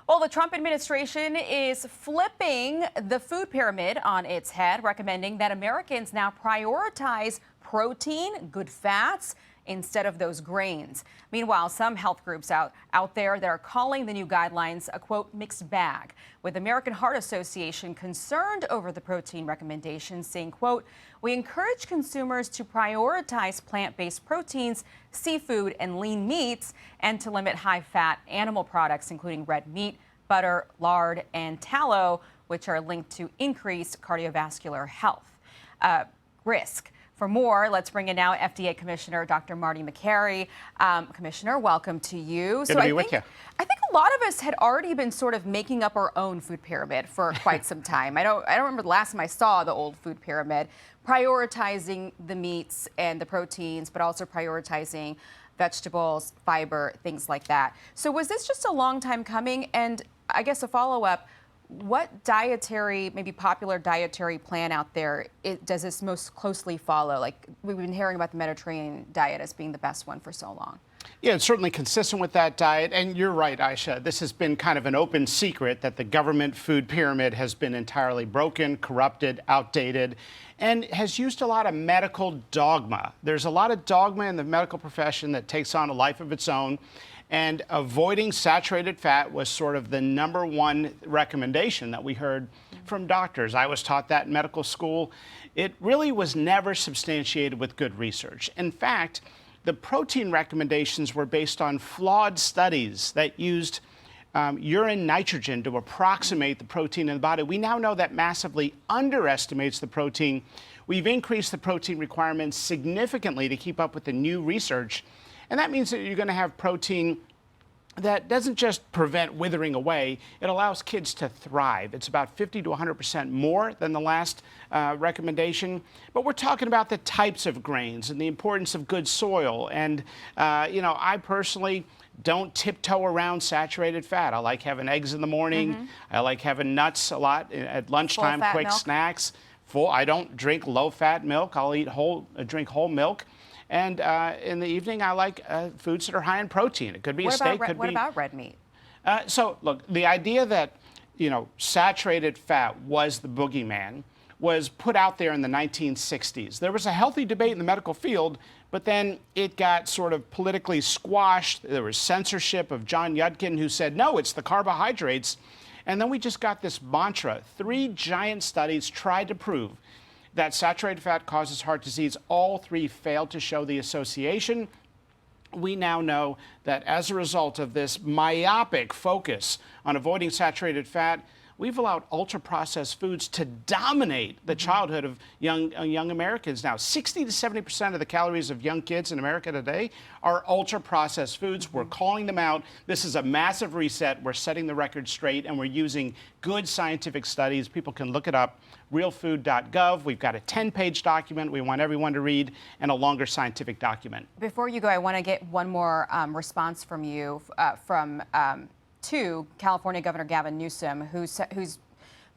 Well, the Trump administration is flipping the food pyramid on its head, recommending that Americans now prioritize protein, good fats, instead of those grains. Meanwhile, some health groups out there that are calling the new guidelines a, quote, mixed bag, with American Heart Association concerned over the protein recommendations, saying, quote, we encourage consumers to prioritize plant-based proteins, seafood, and lean meats, and to limit high-fat animal products, including red meat, butter, lard, and tallow, which are linked to increased cardiovascular health risk. For more, let's bring in now FDA Commissioner Dr. Marty Makary. Commissioner, welcome to you. Good to be with you. I think a lot of us had already been sort of making up our own food pyramid for quite some time. I don't remember the last time I saw the old food pyramid, prioritizing the meats and the proteins, but also prioritizing vegetables, fiber, things like that. So was this just a long time coming? And I guess a follow-up, what dietary, maybe popular dietary plan out there does this most closely follow? Like, we've been hearing about the Mediterranean diet as being the best one for so long. Yeah, it's certainly consistent with that diet. And you're right, Aisha. This has been kind of an open secret that the government food pyramid has been entirely broken, corrupted, outdated, and has used a lot of medical dogma. There's a lot of dogma in the medical profession that takes on a life of its own. And avoiding saturated fat was sort of the #1 recommendation that we heard from doctors. I was taught that in medical school. It really was never substantiated with good research. In fact, the protein recommendations were based on flawed studies that used urine nitrogen to approximate the protein in the body. We now know that massively underestimates the protein. We've increased the protein requirements significantly to keep up with the new research. And that means that you're going to have protein that doesn't just prevent withering away, it allows kids to thrive. It's about 50 to 100% more than the last recommendation. But we're talking about the types of grains and the importance of good soil. And, I personally don't tiptoe around saturated fat. I like having eggs in the morning. I like having nuts a lot at lunchtime, quick milk. snacks. I don't drink low-fat milk. I'll drink whole milk. And in the evening, I like foods that are high in protein. It could be a steak. What about red meat? So, look, the idea that, saturated fat was the boogeyman was put out there in the 1960s. There was a healthy debate in the medical field, but then it got sort of politically squashed. There was censorship of John Yudkin, who said, no, it's the carbohydrates. And then we just got this mantra. 3 giant studies tried to prove that saturated fat causes heart disease. All 3 failed to show the association. We now know that as a result of this myopic focus on avoiding saturated fat, we've allowed ultra-processed foods to dominate the childhood of young Americans now. 60 to 70% of the calories of young kids in America today are ultra-processed foods. We're calling them out. This is a massive reset. We're setting the record straight, and we're using good scientific studies. People can look it up, realfood.gov. We've got a 10-page document we want everyone to read, and a longer scientific document. Before you go, I want to get one more response from you to California Governor Gavin Newsom, who's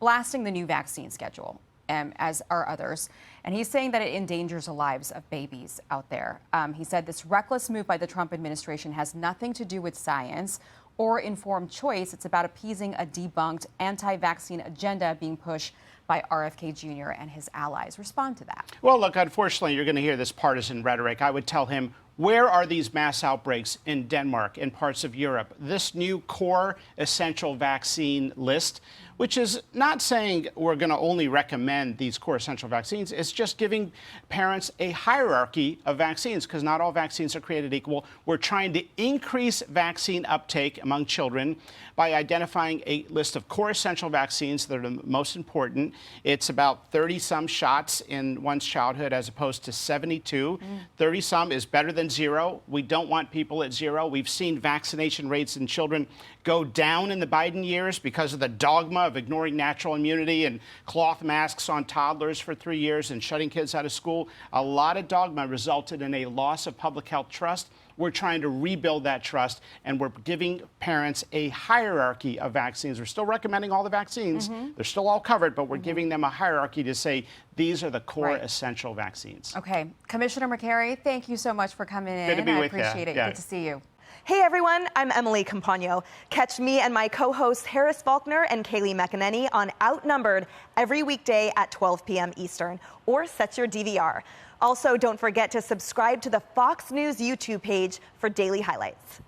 blasting the new vaccine schedule, as are others. And he's saying that it endangers the lives of babies out there. He said this reckless move by the Trump administration has nothing to do with science or informed choice. It's about appeasing a debunked anti-vaccine agenda being pushed by RFK Jr. and his allies. Respond to that. Well, look, unfortunately, you're going to hear this partisan rhetoric. I would tell him, where are these mass outbreaks in Denmark and parts of Europe? This new core essential vaccine list, which is not saying we're going to only recommend these core essential vaccines. It's just giving parents a hierarchy of vaccines, because not all vaccines are created equal. We're trying to increase vaccine uptake among children by identifying a list of core essential vaccines that are the most important. It's about 30-some shots in one's childhood as opposed to 72. 30-some is better than 0. We don't want people at 0. We've seen vaccination rates in children go down in the Biden years because of the dogma of ignoring natural immunity and cloth masks on toddlers for 3 years and shutting kids out of school. A lot of dogma resulted in a loss of public health trust. We're trying to rebuild that trust, and we're giving parents a hierarchy of vaccines. We're still recommending all the vaccines. They're still all covered, but we're giving them a hierarchy to say these are the core essential vaccines. Okay. Commissioner Makary, thank you so much for coming in. Good to be with you. I appreciate it. Yeah. Good to see you. Hey everyone, I'm Emily Campagno. Catch me and my co-hosts Harris Faulkner and Kaylee McEnany on Outnumbered every weekday at 12 p.m. Eastern, or set your DVR. Also, don't forget to subscribe to the Fox News YouTube page for daily highlights.